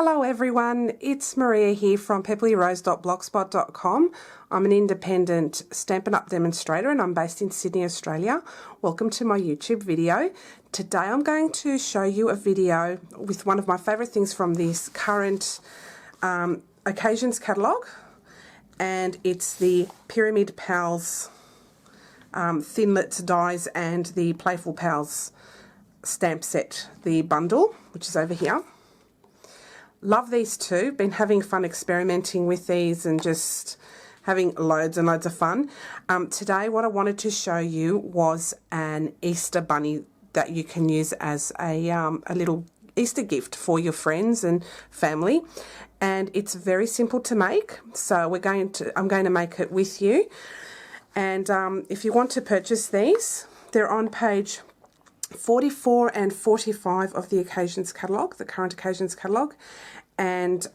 Hello everyone, it's Maria here from pepperlyrose.blogspot.com. I'm an independent Stampin' Up! Demonstrator and I'm based in Sydney, Australia. Welcome to my YouTube video. Today I'm going to show you a video with one of my favourite things from this current Occasions catalogue, and it's the Pyramid Pals Thinlits dies and the Playful Pals stamp set, the bundle, which is over here. Love these two. Been having fun experimenting with these and just having loads and loads of fun. Today what I wanted to show you was an Easter bunny that you can use as a little Easter gift for your friends and family, and it's very simple to make. So I'm going to make it with you, and if you want to purchase these, they're on page 44 and 45 of the Occasions catalogue, the current Occasions catalogue, and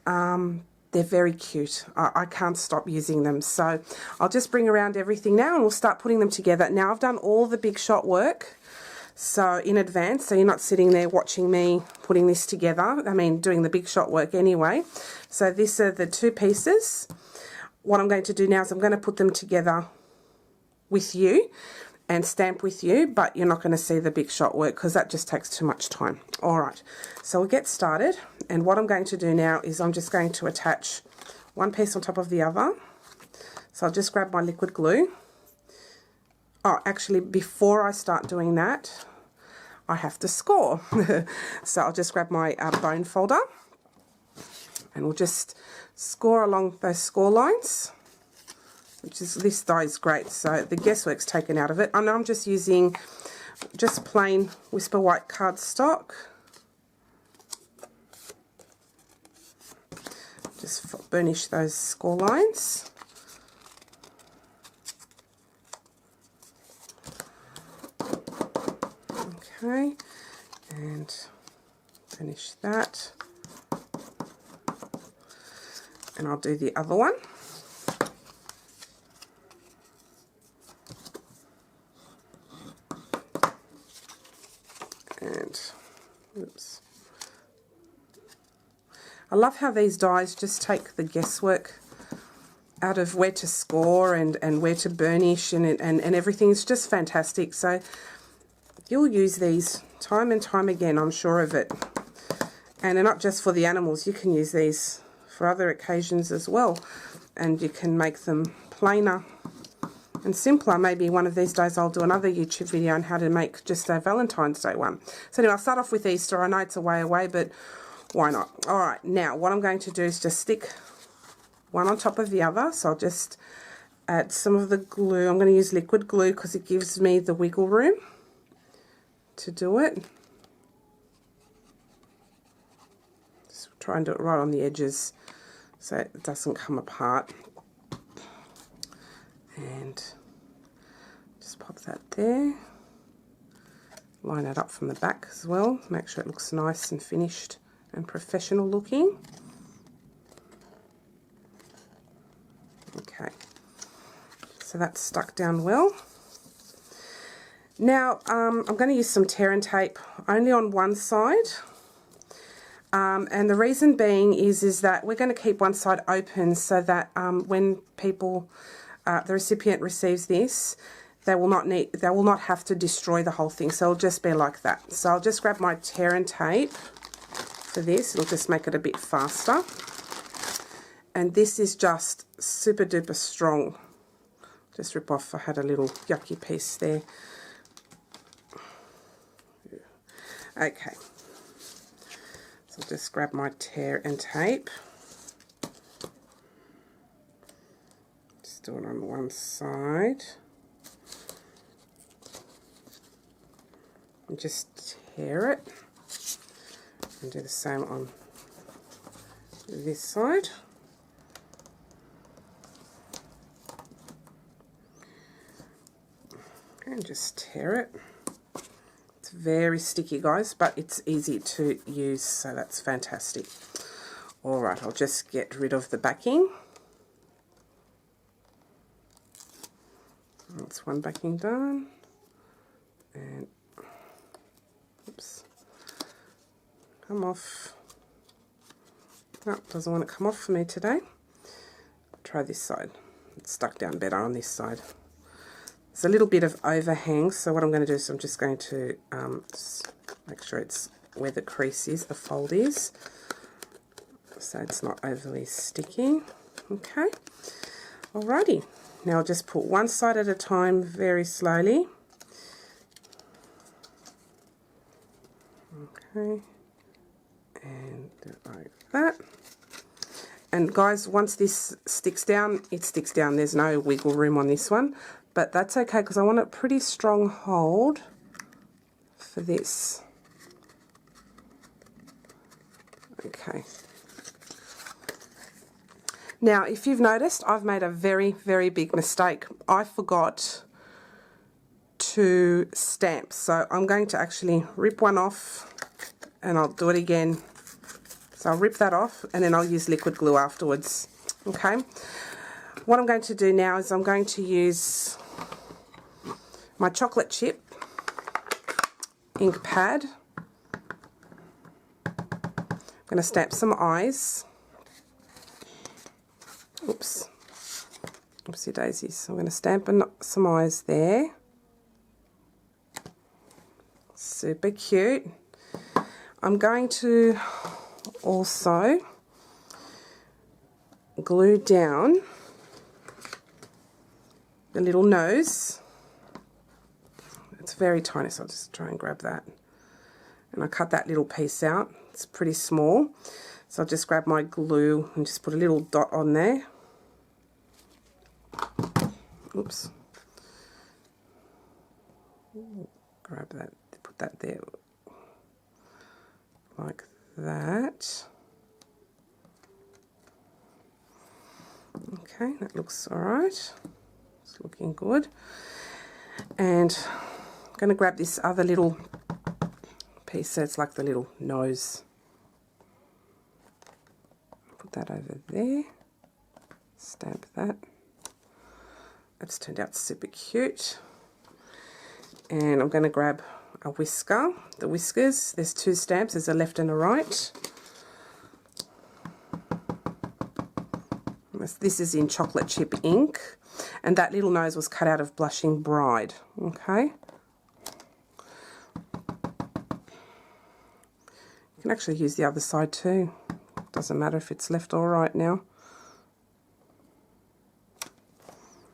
they're very cute. I can't stop using them. So I'll just bring around everything now and we'll start putting them together. Now I've done all the big shot work so in advance, so you're not sitting there watching me putting this together. I mean, doing the big shot work anyway. So these are the two pieces. What I'm going to do now is I'm going to put them together with you and stamp with you, but you're not going to see the big shot work because that just takes too much time. Alright, so we'll get started, and what I'm going to do now is I'm just going to attach one piece on top of the other. So I'll just grab my liquid glue. Oh, actually before I start doing that, I have to score. So I'll just grab my bone folder and we'll just score along those score lines. This die is great, so the guesswork's taken out of it. I know I'm just using just plain Whisper White cardstock. Just burnish those score lines. Okay, and finish that. And I'll do the other one. And oops. I love how these dies just take the guesswork out of where to score and where to burnish and everything. It's just fantastic. So you'll use these time and time again, I'm sure of it. And they're not just for the animals, you can use these for other occasions as well. And you can make them plainer and simpler. Maybe one of these days I'll do another YouTube video on how to make just a Valentine's Day one. So anyway, I'll start off with Easter. I know it's a way away, but why not? Alright, now what I'm going to do is just stick one on top of the other. So I'll just add some of the glue. I'm going to use liquid glue because it gives me the wiggle room to do it. Just try and do it right on the edges so it doesn't come apart. And just pop that there. Line it up from the back as well. Make sure it looks nice and finished and professional looking. Okay, so that's stuck down well. Now I'm going to use some tear and tape only on one side. And the reason being is that we're going to keep one side open so that when people the recipient receives this, they will not have to destroy the whole thing. So it'll just be like that. So I'll just grab my tear and tape for this. It'll just make it a bit faster. And this is just super duper strong. Just rip off. I had a little yucky piece there. Okay. So I'll just grab my tear and tape. Do it on one side and just tear it, and do the same on this side. And just tear it. It's very sticky, guys, but it's easy to use, so that's fantastic. Alright, I'll just get rid of the backing. That's one backing done, and oops, come off. Oh, doesn't want to come off for me today. Try this side. It's stuck down better on this side. There's a little bit of overhang, so what I'm going to do is I'm just going to make sure it's where the crease is, the fold is, so it's not overly sticky. Okay, alrighty. Now I'll just put one side at a time very slowly. Okay, and do it like that. And guys, once this sticks down, it sticks down. There's no wiggle room on this one, but that's okay because I want a pretty strong hold for this. Okay. Now, if you've noticed, I've made a very, very big mistake. I forgot to stamp, so I'm going to actually rip one off, and I'll do it again. So I'll rip that off, and then I'll use liquid glue afterwards. Okay. What I'm going to do now is I'm going to use my chocolate chip ink pad. I'm going to stamp some eyes. Oops. Oopsie daisies. I'm going to stamp some eyes there. Super cute. I'm going to also glue down the little nose. It's very tiny, so I'll just try and grab that. And I cut that little piece out. It's pretty small. So I'll just grab my glue and just put a little dot on there. Oops. Grab that, put that there like that. Okay, that looks alright. It's looking good. And I'm going to grab this other little piece, so it's like the little nose. Put that over there. Stamp that. That's turned out super cute. And I'm going to grab a whisker. The whiskers, there's two stamps, there's a left and a right. This is in chocolate chip ink, and that little nose was cut out of Blushing Bride. Okay. You can actually use the other side too. Doesn't matter if it's left or right now.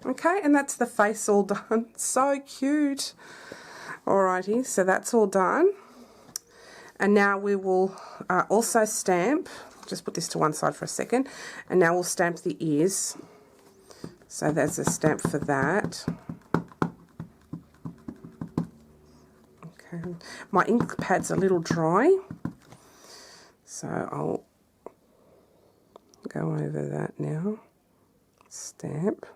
Okay, and that's the face all done. So cute. Alrighty, so that's all done. And now we will also stamp, just put this to one side for a second, and now we'll stamp the ears. So there's a stamp for that. Okay, my ink pad's a little dry, so I'll go over that now. Stamp.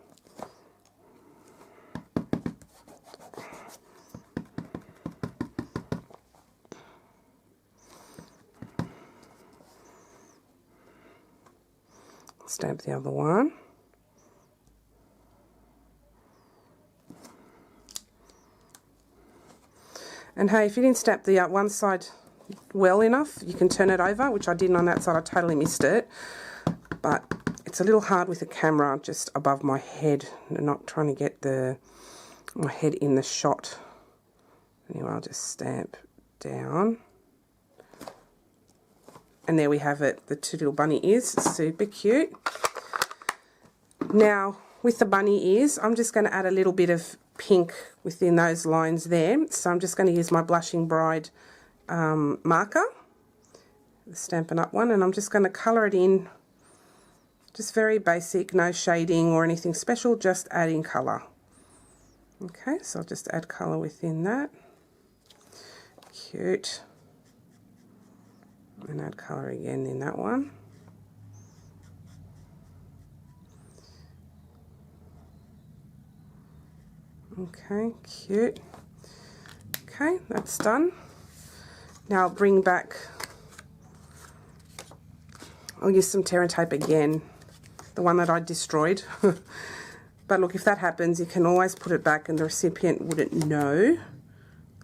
Stamp the other one. And hey, if you didn't stamp the one side well enough, you can turn it over, which I didn't on that side. I totally missed it. But it's a little hard with the camera just above my head. I'm not trying to get my head in the shot. Anyway, I'll just stamp down. And there we have it, the two little bunny ears, super cute. Now, with the bunny ears, I'm just going to add a little bit of pink within those lines there. So I'm just going to use my Blushing Bride marker, the Stampin' Up one, and I'm just going to colour it in. Just very basic, no shading or anything special, just adding colour. Okay, so I'll just add colour within that. Cute. And add colour again in that one. Okay, cute. Okay, that's done. Now I'll bring back, I'll use some tear and tape again, the one that I destroyed. But look, if that happens, you can always put it back and the recipient wouldn't know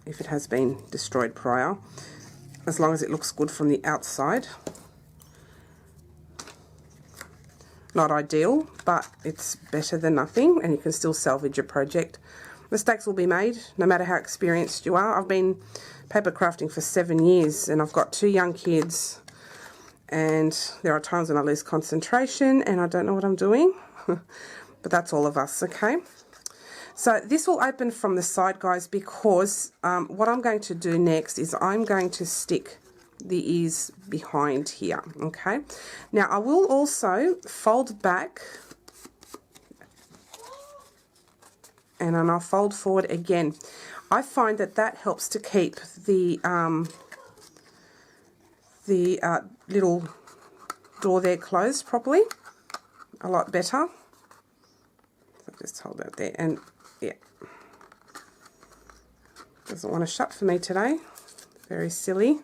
if it has been destroyed prior, as long as it looks good from the outside. Not ideal, but it's better than nothing, and you can still salvage your project. Mistakes will be made, no matter how experienced you are. I've been paper crafting for 7 years, and I've got 2 young kids, and there are times when I lose concentration and I don't know what I'm doing, but that's all of us, okay? So this will open from the side, guys, because what I'm going to do next is I'm going to stick the ears behind here, okay? Now I will also fold back, and then I'll fold forward again. I find that that helps to keep the little door there closed properly a lot better. So just hold that there, and yeah, doesn't want to shut for me today. Very silly.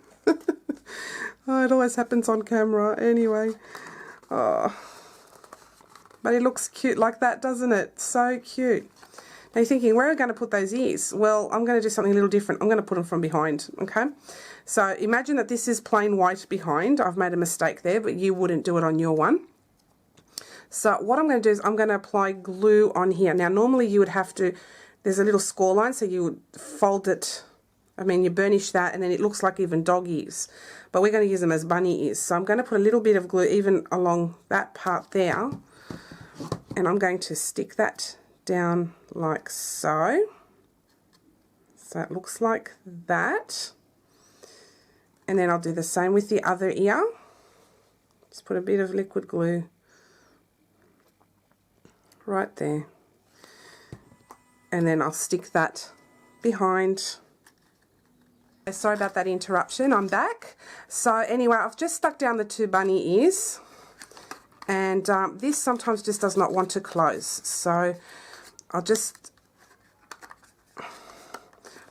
Oh, it always happens on camera anyway. Oh, but it looks cute like that, doesn't it? So cute. Now you're thinking, where are we going to put those ears? Well, I'm going to do something a little different. I'm going to put them from behind, okay? So imagine that this is plain white behind. I've made a mistake there, but you wouldn't do it on your one. So what I'm going to do is I'm going to apply glue on here. Now normally you would have to, there's a little score line, so you would fold it, you burnish that, and then it looks like even dog ears. But we're going to use them as bunny ears. So I'm going to put a little bit of glue even along that part there, and I'm going to stick that down like so. So it looks like that. And then I'll do the same with the other ear. Just put a bit of liquid glue right there. And then I'll stick that behind. Sorry about that interruption, I'm back. So anyway, I've just stuck down the 2 bunny ears, and this sometimes just does not want to close. So I'll just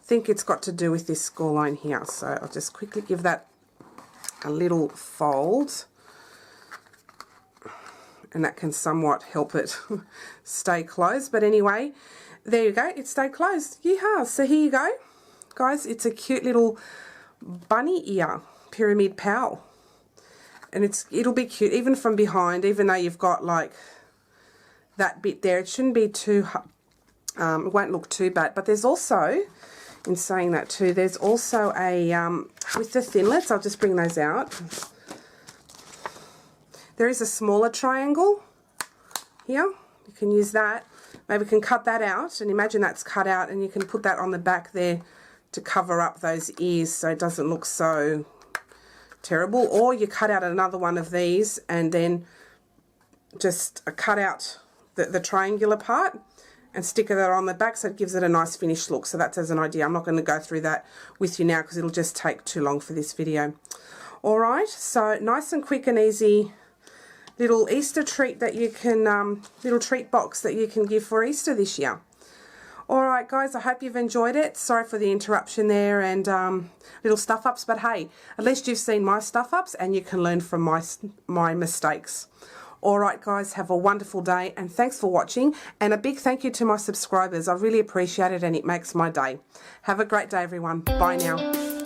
think it's got to do with this score line here. So I'll just quickly give that a little fold, and that can somewhat help it stay closed. But anyway, there you go, it stayed closed. Yeehaw! So here you go, guys. It's a cute little bunny ear pyramid pal, and it'll be cute even from behind, even though you've got like that bit there. It shouldn't be too it won't look too bad. But there's also, in saying that too, there's also a with the thinlets, I'll just bring those out. There is a smaller triangle here. You can use that. Maybe you can cut that out, and imagine that's cut out, and you can put that on the back there to cover up those ears so it doesn't look so terrible. Or you cut out another one of these and then just cut out the triangular part and stick that on the back, so it gives it a nice finished look. So that's as an idea. I'm not going to go through that with you now because it'll just take too long for this video. Alright, so nice and quick and easy little Easter treat that you can, little treat box that you can give for Easter this year. Alright guys, I hope you've enjoyed it. Sorry for the interruption there and little stuff-ups, but hey, at least you've seen my stuff-ups and you can learn from my mistakes. Alright guys, have a wonderful day and thanks for watching, and a big thank you to my subscribers. I really appreciate it and it makes my day. Have a great day everyone. Bye now.